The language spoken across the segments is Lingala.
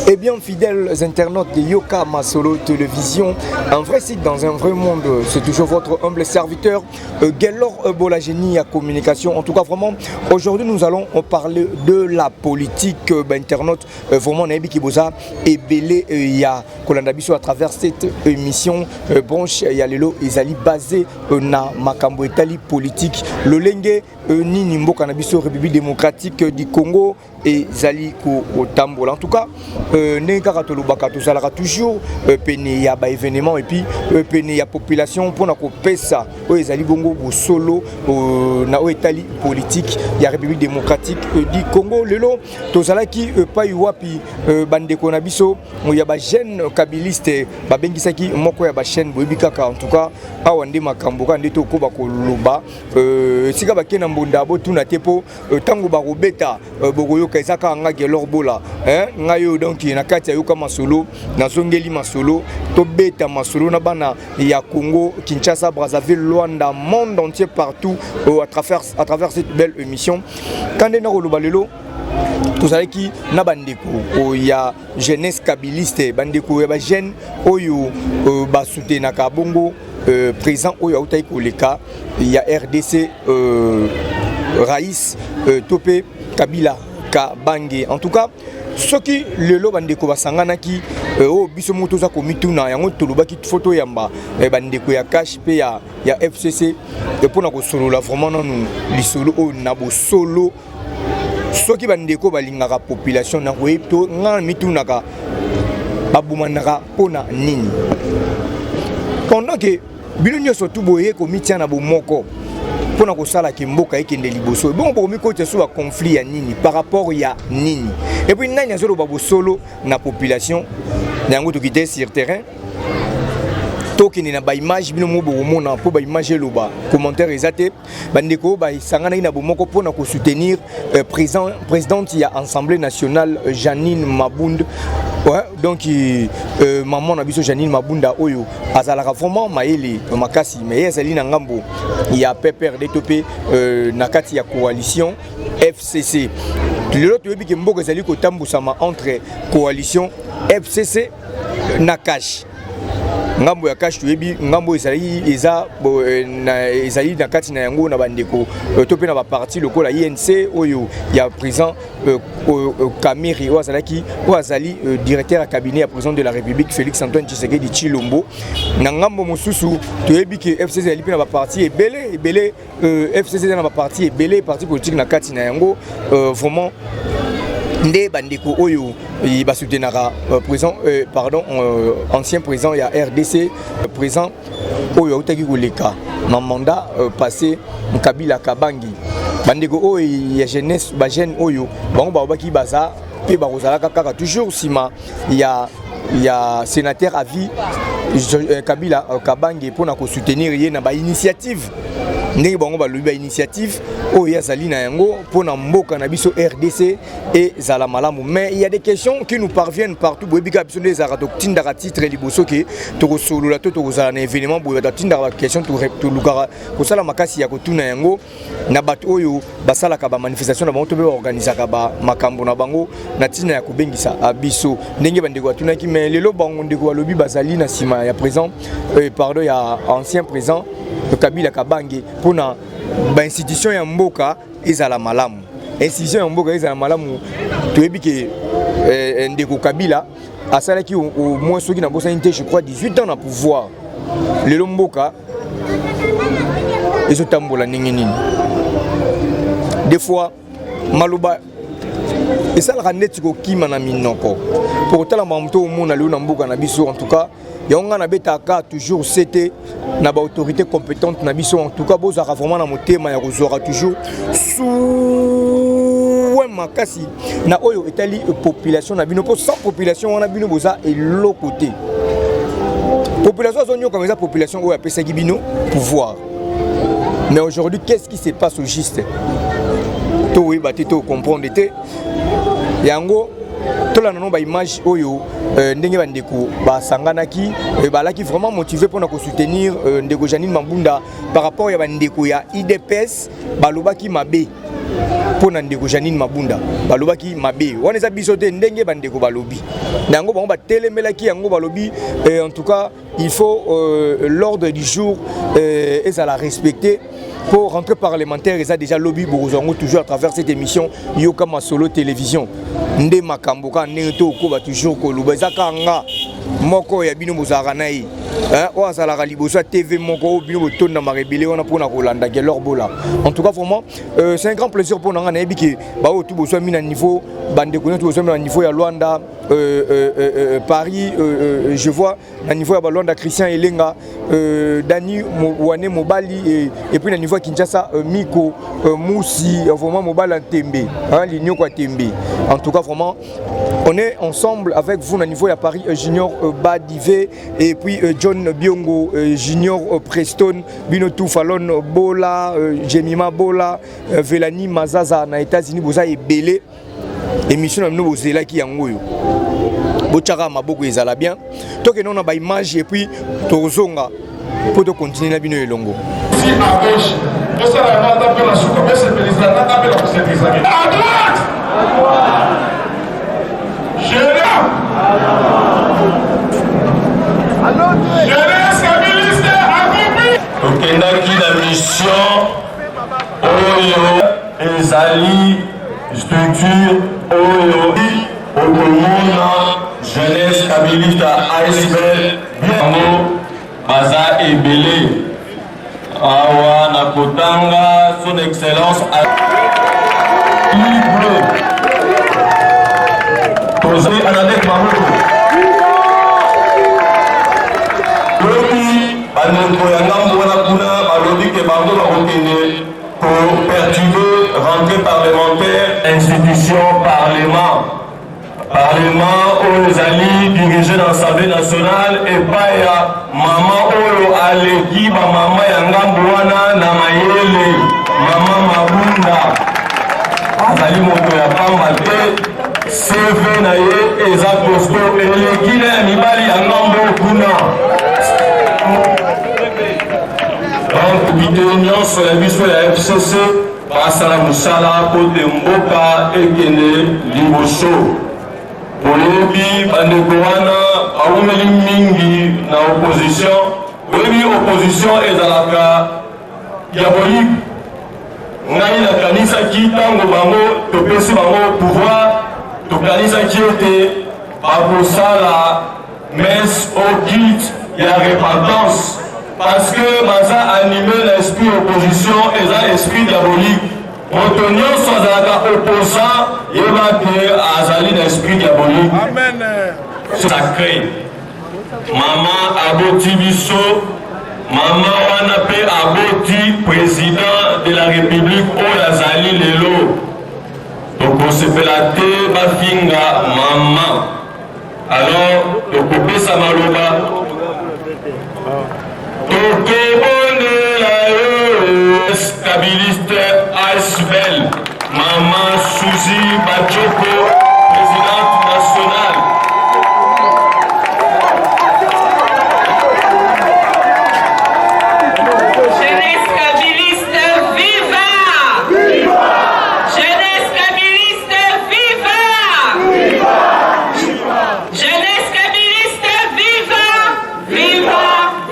Eh bien, fidèles internautes de Yoka Masolo Télévision, un vrai site dans un vrai monde, c'est toujours votre humble serviteur, Guelor Bolageni à communication. En tout cas, vraiment, aujourd'hui, nous allons parler de la politique internaute. Vraiment, Nabi Kiboza et Belé, il y a Kolandabiso à travers cette émission. Branche, il y a Lelo, ils allaient basé na Makambo Etali politique. Le Lengue, Nini Mbo Kanabiso, République démocratique du Congo. Et Zali au Tambola. En tout cas, Nenga Tolubaka, tout ça toujours peine ya ba événement et puis peine ya population pour na ko pesa o Zali Bongo solo na o Italie politique ya République démocratique du Congo lelo to zala ki pa yuapi bande ko na biso ya ba jeune kabiliste ba bengisaki moko ya ba chaîne boyibikaka en tout cas awande makambo ka ndito ko ba ko loba sika ba kena mbunda bo tuna tepo tango ba robeta bogoyo ezaka nga Guelor Bola ngayo donc na kati ya yoka masolo na zongeli masolo to beta masolo na bana ya Congo Kinshasa Brazzaville Luanda monde entier partout à travers cette belle émission quand na koloba lelo tozali ki na bandeko ya jeunesse kabiliste bandeko ya ba jeune oyo ba soutenaka bongo président oyo autai koleka ya RDC Raïs Topé Kabila Kabange. En tout cas, ce qui le lo bandeko basangana ki o biso moto za komituna yango tolobaki photo yamba bandeko ya cash pe ya FCC et pour na ko solo la vraiment non li solo o na bo solo ce qui bandeko balingaka population na ko epto nga mituna ka babumanaka pona nini pendant que bino nyoso tuboye ko mitia na bo moko pour nous sala kimboka ekende liboso bon pour mi côté sur conflit ya nini par rapport ya nini et puis nani azolo babo solo na population nango to kité sur terrain tokini na ba image bino mo bomona po ba image loba commentaire ezate bandeko ba sangana ina bomoko pour na ko soutenir présidente ya Assemblée nationale Janine Mabunda. Ouais, donc maman na biso Janine Mabunda oyo azalaka vraiment maele makasi mais ezali na ngambo ya PPRD topé na kati ya coalition FCC. Lelo toyebi ke mboka ezali ko tambusama entre coalition FCC na cash. Ngambo ya cash toyebi ngambo ezali ezali na kati na yango na bandeko topé na ba parti lokola INC oyo ya président Kamiri Ouazalaki Ouazali directeur à cabinet à président de la République Félix Antoine Tshisekedi Tshilombo na ngambo mosusu toyebi ke FCC ali na ba parti ebele FCC na ba parti ebele parti politique na kati na yango vraiment nde bandeko oyo ba soutenara président ancien président ya RDC président oyo utaki koleka na mandat passé Kabila Kabangi bandeko oyo ya jeunesse ba jeune oyo bango babaki baza pe bakozalaka kaka toujours sima ya sénateur à vie Kabila Kabangi pour na ko soutenir ye na ba initiative ndenge bango ba lobi ba initiative oyo yazali na yango pour na mboka na biso RDC et zala malamu mais il y a des questions qui nous parviennent partout boyebika biso des aratoktinda titre liboso ke to solo la to zala na événement boye datinda ba question to lukara ko sala makasi ya ko tuna yango na bato oyo basala ka ba manifestation na bango to be organisaka ba makambo na bango na tina ya ko bengisa abiso ndenge bandeko atuna ki mais lelo bango ndeko lobi bazali na sima ya président pardon ya ancien président Kabila Kabange pour na ba institution ya mboka ezala malamu institution ya mboka ezala malamu toyebi ke ndeko Kabila asalaki au moins soki na bosa inte je crois 18 ans na pouvoir lelo mboka ezotambola ndenge nini des fois maloba esalaka neti kokima na minoko pour tala mamto omona lelo na mboka na biso en tout cas yonga na betaka toujours c'était na ba autorité compétente na biso en tout cas bozaka vraiment na motema ya kozora toujours sous makasi na oyo etali population na bino po sans population wana bino boza et l'autre côté population zonyo comme ça population oyo apesaki bino pouvoir mais aujourd'hui qu'est-ce qui se passe au juste to oui ba to comprendre te yango tola nano ba image oyo ndenge bandeko basanganaki balaki vraiment motivé pour na soutenir ndeko Janine Mabunda par rapport ya bandeko ya IDPS balobaki mabe pour ndeko Janine Mabunda balobaki mabe wana eza biso te ndenge bandeko balobi nango bango batelemelaki yango balobi en tout cas il faut l'ordre du jour et ça la respecter pour rentrer parlementaire et ça déjà lobby bozango toujours à travers cette émission Yoka Masolo télévision nde makambo ka neto ko ba toujours ko luba zakanga moko ya bino bozara nai o azala liboso TV moko bino botonda marebele wana pona ko landa ke leur bola en tout cas vraiment c'est un grand plaisir pour nanga na ebiki ba o tout boso mina niveau bande ko tout boso mina niveau ya Luanda Paris je vois na niveau ya Luanda Christian Elenga Dani Wane Mobali et puis na niveau Kinshasa Miko Moussi vraiment Mobala Tembe hein l'union quoi Tembe en tout cas vraiment on est ensemble avec vous na niveau ya Paris Junior Badivé et puis John Biongo Junior Preston Binotou Fallon Bola Jemima Bola Velani Mazaza na États-Unis boza ebele émission na nous bozela ki yango yo bochaka maboko ezala bien toke non na ba image et puis tozonga pour de continuer na bino elongo si à gauche ça la mata pour la soupe mais c'est président na pour la service à droite jeunesse stabiliste accompli okendaki na mission oyo ezali structure oyo okomona jeunesse stabiliste ASBL yango baza ebele awa na kotanga son excellence libre tozali anadek mamoko oyi bandeko ya ngambo wana kuna balobi ke bango bakokende perturber rentrée parlementaire institution parlement oyo ezali dirigé dans l'Assemblée nationale epai ya mama oyo aleki bamama ya ngambo wana na mayele mama Mabunda azali moto ya pamba te CV na ye eza costo eleki na ya mibali ya ngambo kuna donc bideo nyonso ya biso ya FCC basala mosala po te mboka ekende liboso oyebi bandeko wana bawumeli mingi na opposition oyebi opposition ezalaka diabolique ngai nakanisaki ntango bango topesi bango pouvoir tokanisaki ete bakosala messe au culte ya repentance parce que baza animé l'esprit opposition eza esprit diabolique moto nyonso azalaka opposant yeba te azali na esprit diabolique amen sacré mama aboti biso mama wana mpe aboti président de la république oyo azali lelo tokosepela te bafinga mama alors tokopesa maloba tokobondela yo stabiliste ASBL mama Suzy Bachoko présidente nationale jeunesse stabiliste viva jeunesse stabiliste viva jeunesse stabiliste viva viva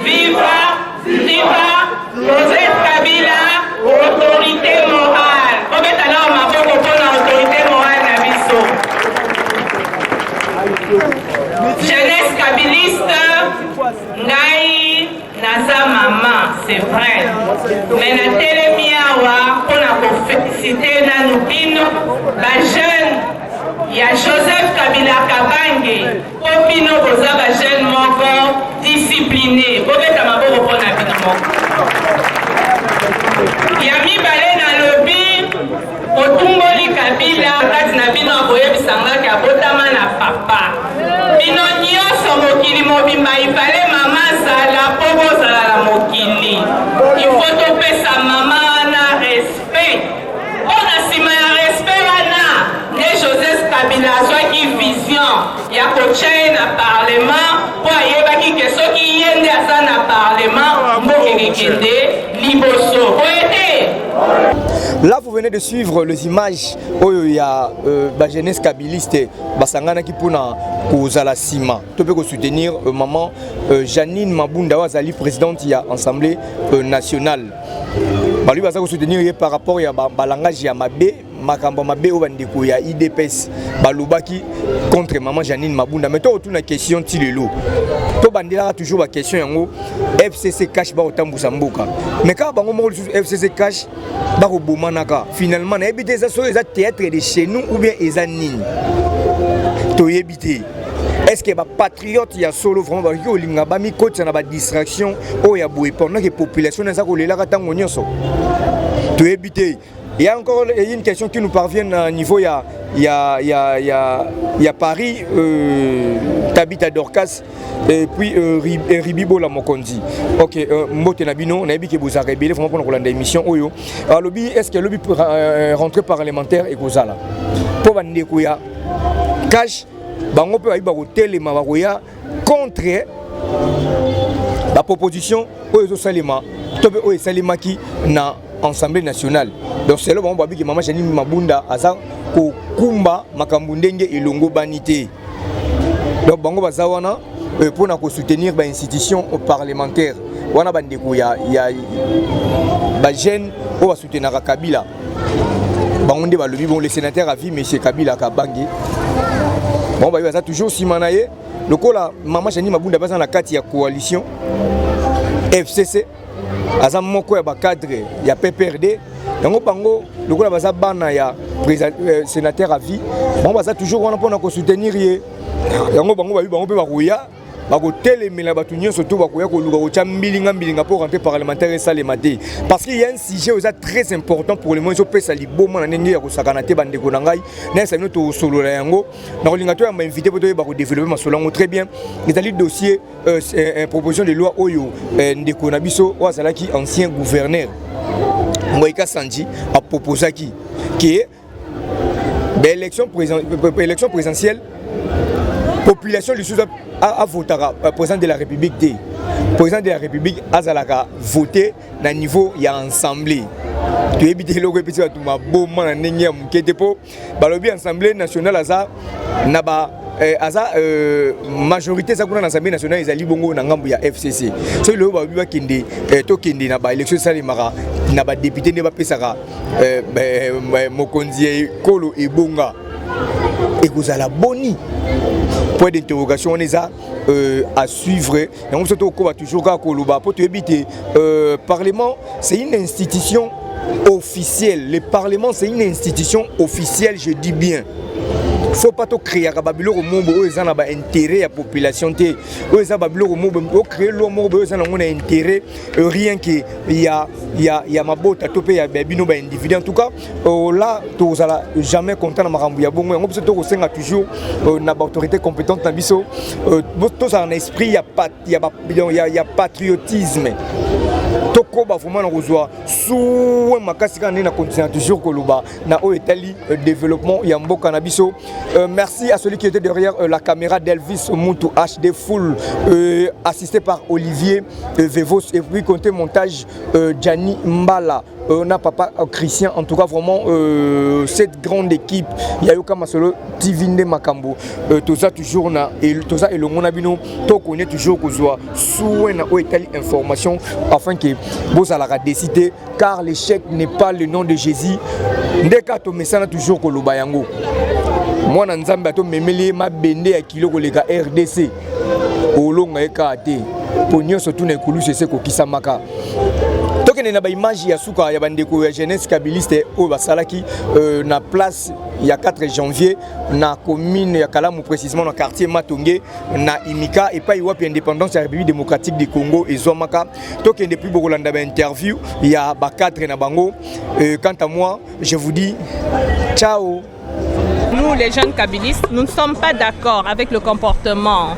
viva viva Joseph Kabila autorité morale obetana maboko mpona autorité morale na biso jeunesse kabiliste ngai naza mama c'est vrai mais natelemi awa mpona kofélicite nanu bino bajeune ya Joseph Kabila Kabange po bino boza bajeune moko discipliné bobeta maboko mpona bino moko ya mibale na lobi otumboli Kabila kati na bino aboyebisangaki abotama na papa bino nyonso mokili mobimba ifale mama zala po bozala na mokili ifo topesa mama wana respect mpo na nsima ya respect wana nde Joseph Kabila azwaki vision vision ya kotia na parlement po ayebaki ke soki ye nde aza na parlement mboka ekekende liboso oye. Là, vous venez de suivre les images où il y a la jeunesse kabiliste, Basangana qui pour la Sima. Tu peux soutenir maman Janine Mabunda, Wazali, présidente de l'Assemblée nationale. Lui, va soutenir par rapport à langage ya Mabé, Makamba Mabé ou Bandeko ya IDPS, Balubaki contre maman Janine Mabunda. Mais tu as une question Tilelo. Tu as toujours la question FCC cash ba otambusa mboka. Mais quand on FCC cash ba bomanaka finalement na ebité ça so eza théâtre de chez nous ou bien eza nini. To ebité. Est-ce que les patriotes ya solo vraiment ba ko linga ba mi côté na ba distraction o ya boye pendant que population na za ko lela ka tango nyonso. To ebité. Il y a encore une question qui nous parvient à niveau il y a Paris, Tabita Dorcas et puis Ribibo la Mokondi. Ok, Mbote Nabino, on a dit que vous avez rébellé vraiment pour la émission Oyo. Alors lobby, est-ce que le lobby peut rentrer parlementaire et Gozala pour Bandekuya cash, bango peut aller au télé Mawaroya contre la proposition Oyo Salima, Tobe Oyo Salima qui na Assemblée nationale. Donc c'est là où on va dire que maman Janine Mabunda aza ko kumba makambundenge elongo banité. Donc bango bazawana pour na ko soutenir ba institution parlementaire. Wana bandeko ya ba jeune o va soutenir Kabila. Bango nde ba lobi bon le sénateur a vu monsieur Kabila Kabange. Bon ba baza toujours simanaye. Lokola maman Janine Mabunda baza na kati ya coalition FCC aza moko ya ba cadre ya PPRD. Yango bango lokola baza bana ya sénateur à vie bon baza toujours wana pona ko soutenir ye yango bango bango pe bakoya bako telemela batu nyonso to bakoya ko luka ko tia mbilinga pour rentrer parlementaire et ça les maté parce qu'il y a un sujet très important pour le moment so pesa liboma na ndenge ya ko sakana te bandeko na ngai na ça to solo la yango na kolinga to ya invité poto ba ko développer masolongo très bien les ali dossier proposition de loi oyo ndeko na biso wa zalaki ancien gouverneur Moïka Sanji a proposé qui est l'élection présidentielle, population du Sud a voté président de la République. Président de la République a voté à niveau il y a assemblée. Tu évites le répéter à tout ma beau man n'engagé qui était pour balobi assemblée nationale aza naba majorité ça qu'on a l'Assemblée nationale ils allaient bongo na ngambu ya FCC so le ba biba kende to kende na ba élection salimara na ba député ne ba pesaka mokonzi kolo ebonga et vous à la boni point d'interrogation on est à suivre et on se trouve toujours à Koloba pour te éviter parlement c'est une institution officielle le parlement c'est une institution officielle je dis bien. Faut pas tout créer à Babylone au monde où ils ont intérêt à la population où ils ont Babylone au monde où créer le monde où ils ont intérêt rien que il y a ma botte à topé à Babylone individu en tout cas là tu allez jamais content na makambuya bongo on peut se toujours na autorité compétente na biso tout ça en esprit il y a patriotisme toko ba vraiment na kozwa sous makasi kana na continuer toujours koloba na o etali développement ya mboka na biso. Merci à celui qui était derrière la caméra d'Elvis Moutou HD Full assisté par Olivier Vevos et puis compté montage Gianni Mbala on a papa Christian en tout cas vraiment cette grande équipe Yayoka Masolo Tivinde Makambo tout ça toujours na et tout ça et le monde abino to connaît toujours kozwa sous na o etali information afin que vous allez décider car l'échec n'est pas le nom de Jésus ndeka to mesana toujours koloba yango moi na nzambe to memeli mabende ya kilo koleka RDC olonga ekate ponyo surtout na ekulu c'est ko kisamaka tokene na ba image ya suka ya bandeko ya jeunesse kabiliste o basalaki na place ya 4 janvier na commune ya Kalamu précisément dans quartier Matongé na Imika et pas iwapi indépendance de la République démocratique du Congo et Zomaka tokene depuis Bokolanda ba interview ya ba 4 na bango quant à moi je vous dis ciao. Nous, les jeunes kabylistes, nous ne sommes pas d'accord avec le comportement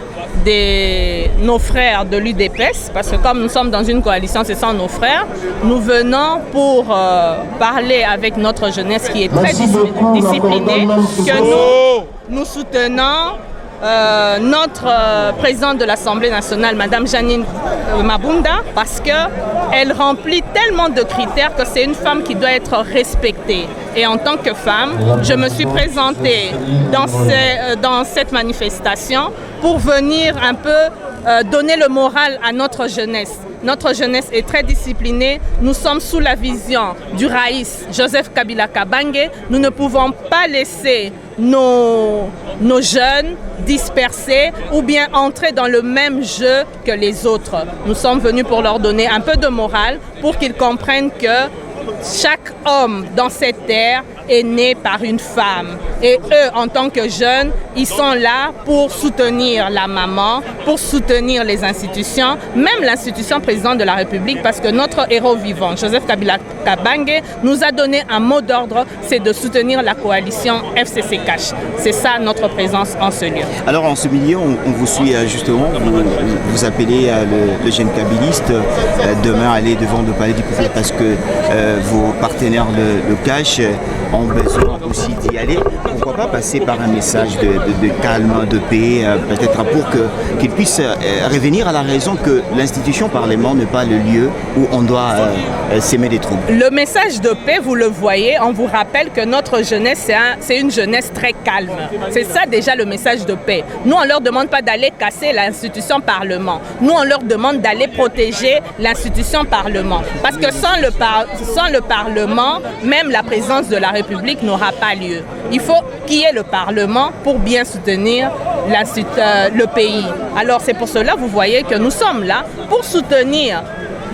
nos frères de l'UDPS, parce que comme nous sommes dans une coalition, c'est sans nos frères, nous venons pour parler avec notre jeunesse qui est très disciplinée, que nous soutenons notre présidente de l'Assemblée nationale, Madame Janine Mabunda, parce qu'elle remplit tellement de critères que c'est une femme qui doit être respectée. Et en tant que femme, je me suis présentée dans cette manifestation pour venir un peu donner le moral à notre jeunesse. Notre jeunesse est très disciplinée. Nous sommes sous la vision du Raïs Joseph Kabila Kabange. Nous ne pouvons pas laisser nos jeunes dispersés ou bien entrer dans le même jeu que les autres. Nous sommes venus pour leur donner un peu de morale pour qu'ils comprennent que chaque homme dans cette terre est né par une femme. Et eux, en tant que jeunes, ils sont là pour soutenir la maman, pour soutenir les institutions, même l'institution président de la République, parce que notre héros vivant, Joseph Kabila Kabange, nous a donné un mot d'ordre, c'est de soutenir la coalition FCC Cash. C'est ça notre présence en ce lieu. Alors en ce milieu, on vous suit justement, vous appelez le jeune kabiliste demain à aller devant le palais du pouvoir parce que vos partenaires le Cash ont besoin aussi d'y aller. Pourquoi pas passer par un message de calme, de paix, peut-être pour qu'ils puissent revenir à la raison que l'institution Parlement n'est pas le lieu où on doit s'aimer des troubles. Le message de paix, vous le voyez, on vous rappelle que notre jeunesse, c'est une jeunesse très calme. C'est ça déjà le message de paix. Nous, on ne leur demande pas d'aller casser l'institution Parlement. Nous, on leur demande d'aller protéger l'institution Parlement. Parce que sans le Parlement, même la présence de la République n'aura pas lieu. Il faut qu'il y ait le Parlement pour bien soutenir le pays. Alors c'est pour cela, vous voyez que nous sommes là pour soutenir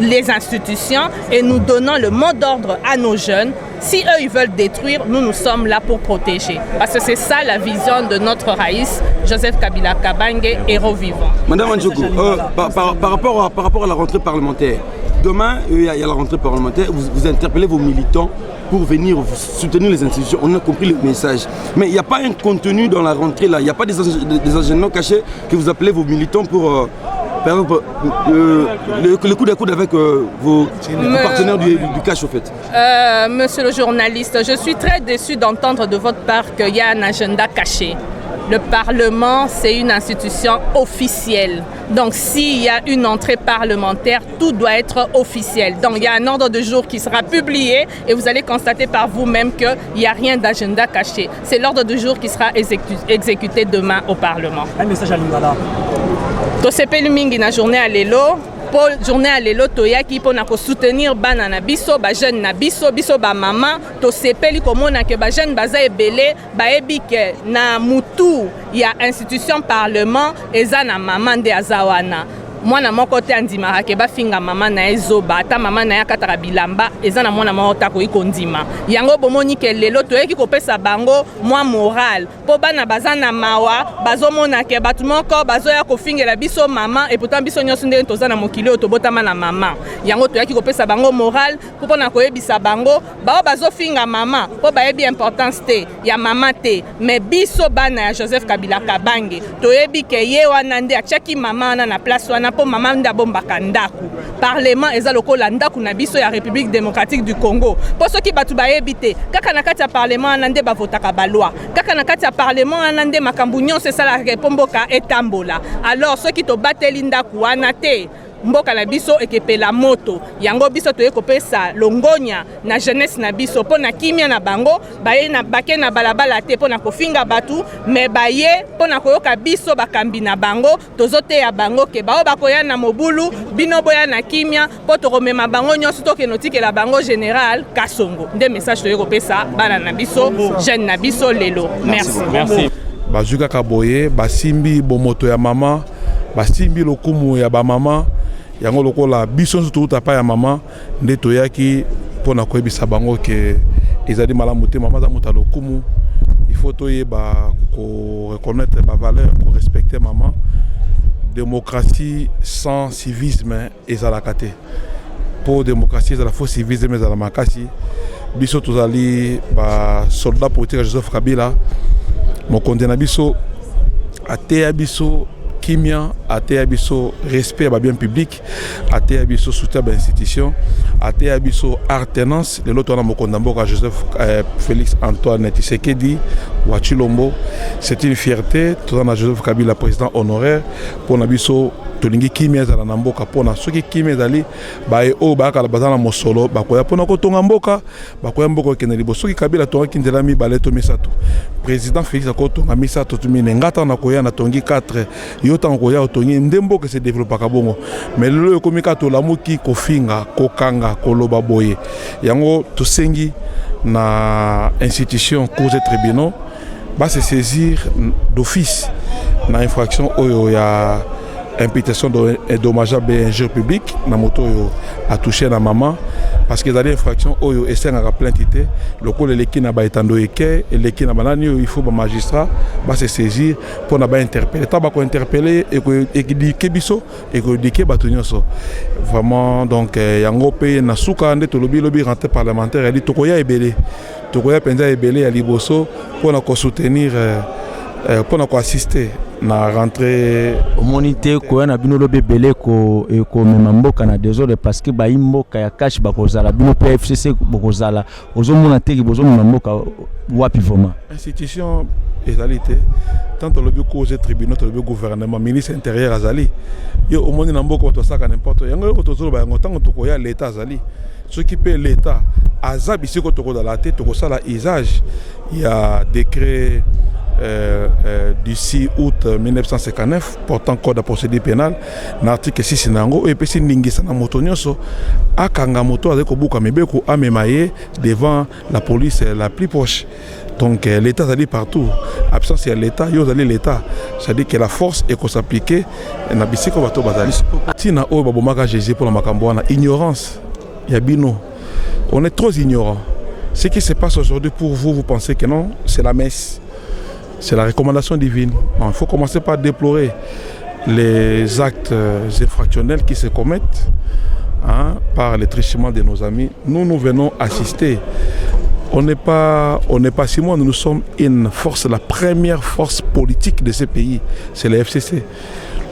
les institutions et nous donnons le mot d'ordre à nos jeunes. Si eux, ils veulent détruire, nous sommes là pour protéger. Parce que c'est ça la vision de notre Raïs, Joseph Kabila Kabange, héros vivant. Madame Mandjoko, par rapport à la rentrée parlementaire, demain, il y a la rentrée parlementaire, vous interpellez vos militants pour venir soutenir les institutions. On a compris le message. Mais il n'y a pas un contenu dans la rentrée là. Il n'y a pas des enseignements cachés que vous appelez vos militants pour faire le coup d'écoute avec vos partenaires du Cash au fait. Monsieur le journaliste, je suis très déçu d'entendre de votre part qu'il y a un agenda caché. Le Parlement, c'est une institution officielle. Donc, s'il y a une entrée parlementaire, tout doit être officiel. Donc, il y a un ordre de jour qui sera publié et vous allez constater par vous-même qu'il n'y a rien d'agenda caché. C'est l'ordre de jour qui sera exécuté demain au Parlement. Un message à Lingala. Tosepeli mingi na journée à l'élo. Pour journée à l'élo toyaki pour na ko soutenir bana na biso ba jeune na biso ba maman to sepeli komona ke ba jeune baza ebele ba ebike na mutu ya institution Parlement eza na maman de azawana. Mwana moko te andimaka ke bafinga mama na ezoba ata mama na yakataka bilamba eza na mwana moko ta koyi kondima yango bomoni ke lelo toyeki kopesa bango mwa moral po bana baza na mawa bazomona ke batu moko bazoya kofingela biso mama et pourtant biso nyonso ndenge toza na mokili oyo tobotama na mama yango toyeki kopesa bango moral po na koyebisa bango bao bazofinga mama po bayebi importance te ya mama te mais biso bana ya Joseph Kabila Kabange toyebi ke ye wana nde atiaki mama wana na place wana po mama nda bombaka ndaku Parlement eza lokola ndaku na biso ya République démocratique du Congo po soki batu bayebi te kaka na kati ya Parlement wana nde bavotaka baloi kaka na kati ya Parlement wana nde makambu nyonso esalaka pomboka etambola alors soki tobateli ndaku wana te mboka na biso ekepela moto yango biso toye kopesa longonya na jeunesse na biso po na kimia na bango baye na bake na balabala te po na kofinga batu me baye po na koyoka biso bakambi na bango tozote ya bango ke bao bakoya na mobulu bino boya na kimia po tokomema bango nyonso to kenotikela bango général Kasongo nde message toye kopesa bana na biso jeune na biso lelo merci bazuka kaboye basimbi bomoto ya mama basimbi lokumu ya ba mama yango lokola biso nzutu utapa ya mama nde toyaki pona koyebisa bango ke ezali malamu te mama za muta lokumu il faut toyeba ko reconnaître ba valeur ko respecter maman démocratie sans civisme ezalaka te pour démocratie ezala faux civisme ezala makasi biso tozali ba soldat politique Joseph Kabila mokonde na biso ateya biso kimia ateya biso respect ba bien public ateya biso soutien ba institution ateya biso artenance le loto na mokonda mboka Joseph Félix Antoine Tshisekedi wa Chilombo. C'est une fierté tout na Joseph Kabila président honoraire pour na biso tolingi kimia za na mboka pona soki kimia zali ba e o ba kala bazana mosolo ba koya pona ko tonga mboka ba koya mboka kene libo soki Kabila tonga kinzela mi baleto misato président Félix akotonga misato tumine ngata na koya na tongi 4 yota koya otongi ndembo que se développer ka bongo mais lelo komika to lamuki kofinga kokanga koloba boye yango to sengi na institution cause tribunaux ba se saisir d'office na infraction oyo ya imputation dommageable et injure publique na moto yo a touché na maman parce que dans l'infraction oyo esengaka plainte té lokolo leki na ba etando eke leki na banani il faut ba magistrat ba se saisir pour na ba interpeller ta ba ko interpeller et que biso et que dike ba tonyoso vraiment donc yango pe na suka nde to lobi rentrée parlementaire ali tokoya ebele tokoya penza ebele ya liboso pour na ko soutenir pour na ko assister na rentrée monité ko na bino lobe belé ko mema mboka na désordre parce que ba imboka ya cash ba kozala bino PFCC bokozala ozomona teki bozomona mboka wapi vraiment institution ezalité tant le cause tribunal le gouvernement ministre intérieur azali yo omoni na mboka to saka n'importe yango ko tozolo ba yango tango to ko ya l'état azali ce qui peut l'état azabi siko to ko dans la tête to ko sala usage il y a décret du 6 août 1959 portant code de procédure pénale l'article 6 nango et puis ningisa na moto nyonso akanga moto avec obuka mebeko amemaye devant la police la plus proche. Donc l'état s'allie partout, absence de l'état, yo zali l'état, c'est-à-dire que la force est qu'on s'appliquer na bisiko bato bazali. Tina o babomaka Jésus pour la makambo na ignorance ya bino. On est trop ignorant. Ce qui se passe aujourd'hui pour vous, vous pensez que non, c'est la messe. C'est la recommandation divine. Bon, il faut commencer par déplorer les actes infractionnels qui se commettent par le trichement de nos amis. Nous venons assister. On n'est pas Simon, nous sommes une force, la première force politique de ce pays, c'est le FCC.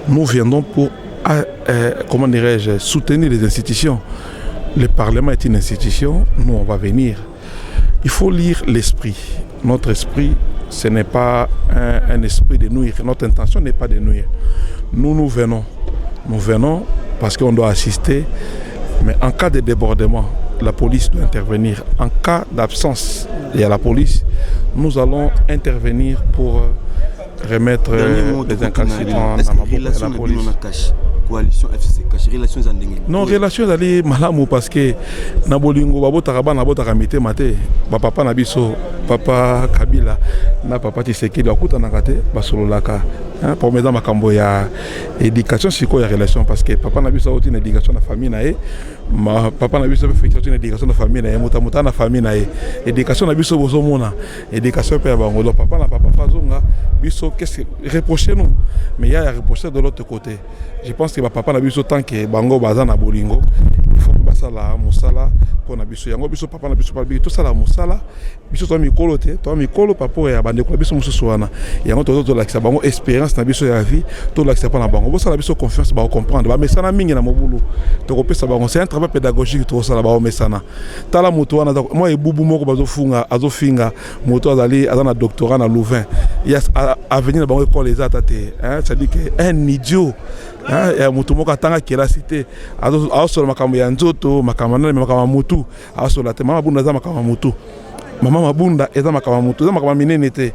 Nous viendons pour, comment dirais-je, soutenir les institutions. Le Parlement est une institution, nous on va venir. Il faut lire l'esprit. Notre esprit, ce n'est pas un esprit de nuire. Notre intention n'est pas de nuire. Nous venons parce qu'on doit assister. Mais en cas de débordement, la police doit intervenir. En cas d'absence de la police, nous allons intervenir pour remettre les incalcitrants dans la police. Coalition FCC cache relations andenge non relations ali malamu parce que na bolingo babotaka bana botaka mité maté ba papa na biso papa Kabila na papa Tshisekedi akutana kate basololaka pour mesdames makambo ya éducation siko ya relation parce que papa na biso otine éducation na famille na ma papa na biso fait une éducation na famille na muta na famille na éducation na biso bozomona éducation pe bango papa na papa fazonga biso qu'est-ce reprocher nous mais il y a reprocher de l'autre côté. Je pense que papa na biso tant que bango baza na bolingo il faut que basala musala pour na biso yango biso papa na biso pa biso sala musala biso to mikolo te to mikolo papa ya bande ko biso mususu wana yango to la kisa bango expérience na biso ya vie to la kisa pa na bango bosala biso confiance ba comprendre ba mesana mingi na mobulu to ko pesa bango c'est un travail pédagogique to sala ba mesana tala moto wana moi ebubu moko bazofunga azofinga moto azali azana doctorat na Louvain yes avenir na bango école les atate ça dit que un idiot ya mutu moko atanga kela cité asola makambo ya nzoto makambo na makambo mutu asola te mama bunda za makambo mutu mama mabunda eza makambo mutu za makambo minene te